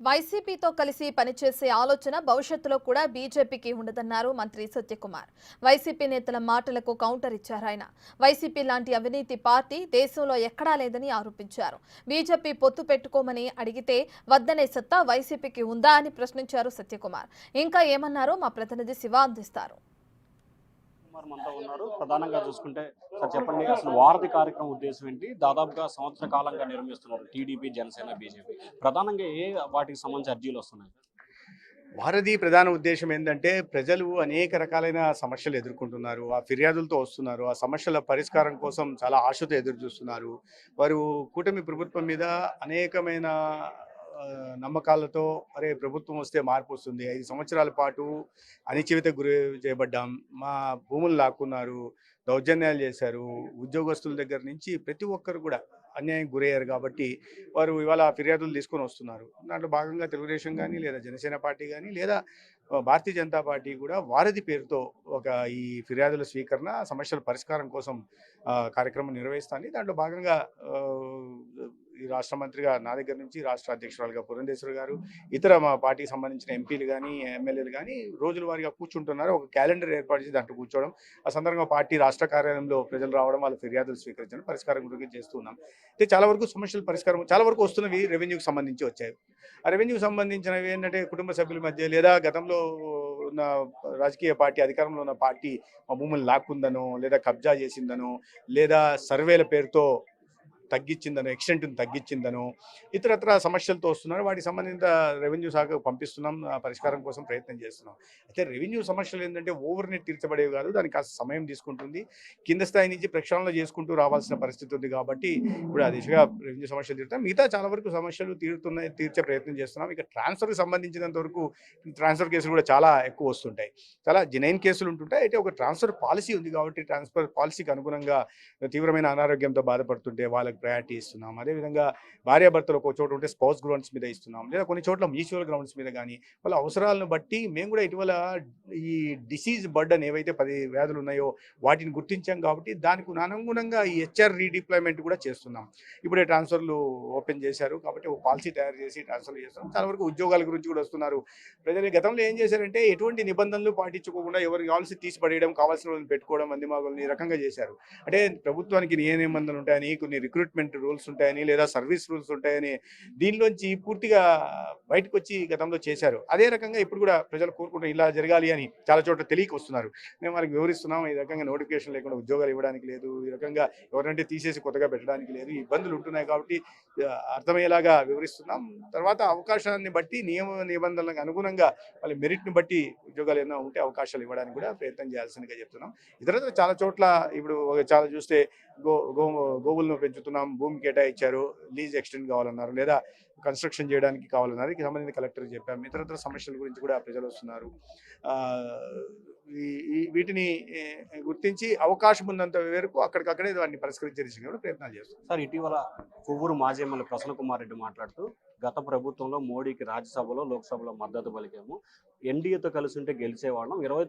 వైసీపీతో కలిసి పనిచేసే ఆలోచన భవిష్యత్తులో కూడా బీజేపీకి ఉండదన్నారు మంత్రి సత్యకుమార్. వైసీపీ నేతల మాటలకు కౌంటర్ ఇచ్చారు ఆయన. వైసీపీ లాంటి అవినీతి పార్టీ దేశంలో ఎక్కడా లేదని ఆరోపించారు. బీజేపీ పొత్తు పెట్టుకోమని అడిగితే వద్దనే సత్తా వైసీపీకి ఉందా అని ప్రశ్నించారు సత్యకుమార్. ఇంకా ఏమన్నారో మా ప్రతినిధి శివ అందిస్తారు. మనతో ఉన్నారు. ప్రధానంగా చూసుకుంటే సార్ చెప్పండి, అసలు వారధి కార్యక్రమం ఉద్దేశం ఏంటి? దాదాపుగా సంవత్సర కాలంగా నిర్మిస్తున్నారు టీడీపీ, జనసేన, బీజేపీ. ప్రధానంగా వాటికి సంబంధించి అర్జీలు వస్తున్నాయి? వారధి ప్రధాన ఉద్దేశం ఏంటంటే ప్రజలు అనేక రకాలైన సమస్యలు ఎదుర్కొంటున్నారు. ఆ ఫిర్యాదులతో వస్తున్నారు. ఆ సమస్యల పరిష్కారం కోసం చాలా ఆశతో ఎదురు చూస్తున్నారు. వారు కూటమి ప్రభుత్వం మీద అనేకమైన నమ్మకాలతో అరే ప్రభుత్వం వస్తే మార్పు వస్తుంది, 5 సంవత్సరాల పాటు అణచివేతకు గురి చేయబడ్డాం, మా భూములు లాక్కున్నారు, దౌర్జన్యాలు చేశారు, ఉద్యోగస్తుల దగ్గర నుంచి ప్రతి ఒక్కరు కూడా అన్యాయం గురయ్యారు. కాబట్టి వారు ఇవాళ ఫిర్యాదులు తీసుకొని వస్తున్నారు. దాంట్లో భాగంగా తెలుగుదేశం కానీ లేదా జనసేన పార్టీ కానీ లేదా భారతీయ జనతా పార్టీ కూడా వారధి పేరుతో ఒక ఈ ఫిర్యాదుల స్వీకరణ సమస్యల పరిష్కారం కోసం కార్యక్రమం నిర్వహిస్తాను. దాంట్లో భాగంగా ఈ రాష్ట్ర మంత్రిగా నా దగ్గర నుంచి రాష్ట్ర అధ్యక్షురాలుగా పురంధేశ్వరి గారు, ఇతర మా పార్టీకి సంబంధించిన ఎంపీలు కానీ ఎమ్మెల్యేలు కానీ రోజుల వారీగా కూర్చుంటున్నారు. ఒక క్యాలెండర్ ఏర్పాటు చేసి దాంట్లో కూర్చోవడం, ఆ సందర్భంగా పార్టీ రాష్ట్ర కార్యాలయంలో ప్రజలు రావడం, వాళ్ళ ఫిర్యాదులు స్వీకరించడం, పరిష్కారం గురించి చేస్తున్నాం. అయితే చాలా వరకు సమస్యల పరిష్కారం చాలా వరకు వస్తున్నవి రెవెన్యూకి సంబంధించి వచ్చాయి. ఆ రెవెన్యూకి సంబంధించినవి ఏంటంటే కుటుంబ సభ్యుల మధ్య లేదా గతంలో ఉన్న రాజకీయ పార్టీ, అధికారంలో ఉన్న పార్టీ మా భూములు లాక్కుందనో లేదా కబ్జా చేసిందనో లేదా సర్వేల పేరుతో తగ్గించిందనో, ఎక్స్టెంట్ని తగ్గించిందనో ఇతరత్ర సమస్యలతో వస్తున్నారు. వాటికి సంబంధిత రెవెన్యూ శాఖకు పంపిస్తున్నాం, పరిష్కారం కోసం ప్రయత్నం చేస్తున్నాం. అయితే రెవెన్యూ సమస్యలు ఏంటంటే ఓవర్నైట్ తీర్చబడేవి కాదు, దానికి కాస్త సమయం తీసుకుంటుంది. కింద స్థాయి నుంచి ప్రక్షాళన చేసుకుంటూ రావాల్సిన పరిస్థితి ఉంది. కాబట్టి ఇప్పుడు ఆ దిశగా రెవెన్యూ సమస్యలు తీరుతాం. మిగతా చాలా వరకు సమస్యలు తీర్చే ప్రయత్నం చేస్తున్నాం. ఇక ట్రాన్స్ఫర్కి సంబంధించినంత వరకు ట్రాన్స్ఫర్ కేసులు కూడా చాలా ఎక్కువ వస్తుంటాయి, చాలా జెన్యూన్ కేసులు ఉంటుంటాయి. అయితే ఒక ట్రాన్స్ఫర్ పాలసీ ఉంది కాబట్టి ట్రాన్స్ఫర్ పాలసీకి అనుగుణంగా తీవ్రమైన అనారోగ్యంతో బాధపడుతుంటే వాళ్ళకి ప్రయారిటీ ఇస్తున్నాం. అదేవిధంగా భార్యాభర్తలు ఒక చోట ఉంటే స్పౌస్ గ్రౌండ్స్ మీద ఇస్తున్నాం, లేదా కొన్ని చోట్ల మ్యూచువల్ గ్రౌండ్స్ మీద కానీ వాళ్ళ అవసరాలను బట్టి మేము కూడా ఇటీవల ఈ డిసీజ్ బర్డన్ ఏవైతే 10 వ్యాధులు ఉన్నాయో వాటిని గుర్తించాం. కాబట్టి దానికి అనుగుణంగా ఈ హెచ్ఆర్ రీడిప్లాయ్మెంట్ కూడా చేస్తున్నాం. ఇప్పుడే ట్రాన్స్ఫర్లు ఓపెన్ చేశారు కాబట్టి ఒక పాలసీ తయారు చేసి ట్రాన్స్ఫర్ చేస్తున్నాం. చాలా వరకు ఉద్యోగాల గురించి కూడా వస్తున్నారు. ప్రజలు గతంలో ఏం చేశారంటే ఎటువంటి నిబంధనలు పాటించుకోకుండా ఎవరికి కావాల్సి తీసి పడేయడం, కావాల్సిన వాళ్ళని పెట్టుకోవడం, మందిమాగుల్ని ఈ రకంగా చేశారు. అంటే ప్రభుత్వానికి ఏ నిబంధనలు ఉంటాయని, కొన్ని రిక్రూట్మెంట్ రూల్స్ ఉంటాయని లేదా సర్వీస్ రూల్స్ ఉంటాయని దీనిలోంచి పూర్తిగా బయటకు వచ్చి గతంలో చేశారు. అదే రకంగా ఇప్పుడు కూడా ప్రజలు కోరుకుంటారు ఇలా జరగాలి అని. చాలా చోట్ల తెలియక వస్తున్నారు. మేము వారికి వివరిస్తున్నాం, ఈ రకంగా నోటిఫికేషన్ లేకుండా ఉద్యోగాలు ఇవ్వడానికి లేదు, ఈ రకంగా ఎవరంటే తీసేసి కొత్తగా పెట్టడానికి లేదు, ఇబ్బందులు ఉంటున్నాయి. కాబట్టి అర్థమయ్యేలాగా వివరిస్తున్నాం. తర్వాత అవకాశాన్ని బట్టి నియమ నిబంధనలకు అనుగుణంగా వాళ్ళ మెరిట్ని బట్టి ఉద్యోగాలు ఏమైనా ఉంటే అవకాశాలు ఇవ్వడానికి కూడా ప్రయత్నం చేయాల్సిందిగా చెప్తున్నాం. ఇతర చాలా చోట్ల ఇప్పుడు చాలా చూస్తే గోవులను పెంచుతున్నాం, భూమి కేటాయించారు, లీజ్ ఎక్స్టెండ్ కావాలన్నారు, లేదా కన్స్ట్రక్షన్ చేయడానికి కావాలన్నారు. ఇది సంబంధించిన కలెక్టర్కి చెప్పాము. ఇతర సమస్యల గురించి కూడా ప్రజలు వస్తున్నారు. వీటిని గుర్తించి అవకాశం ఉన్నంత వరకు అక్కడికక్కడే వాటిని పరిష్కరించే దిశగా కూడా ప్రయత్నాలు చేస్తాం. సార్, ఇటీవల కొవ్వూరు మాజీ ఎమ్మెల్యే ప్రసన్న కుమార్ రెడ్డి మాట్లాడుతూ గత ప్రభుత్వంలో మోడీకి రాజ్యసభలో, లోక్సభలో మద్దతు పలికాము, ఎన్డీఏతో కలిసి ఉంటే గెలిచేవాళ్ళం, 20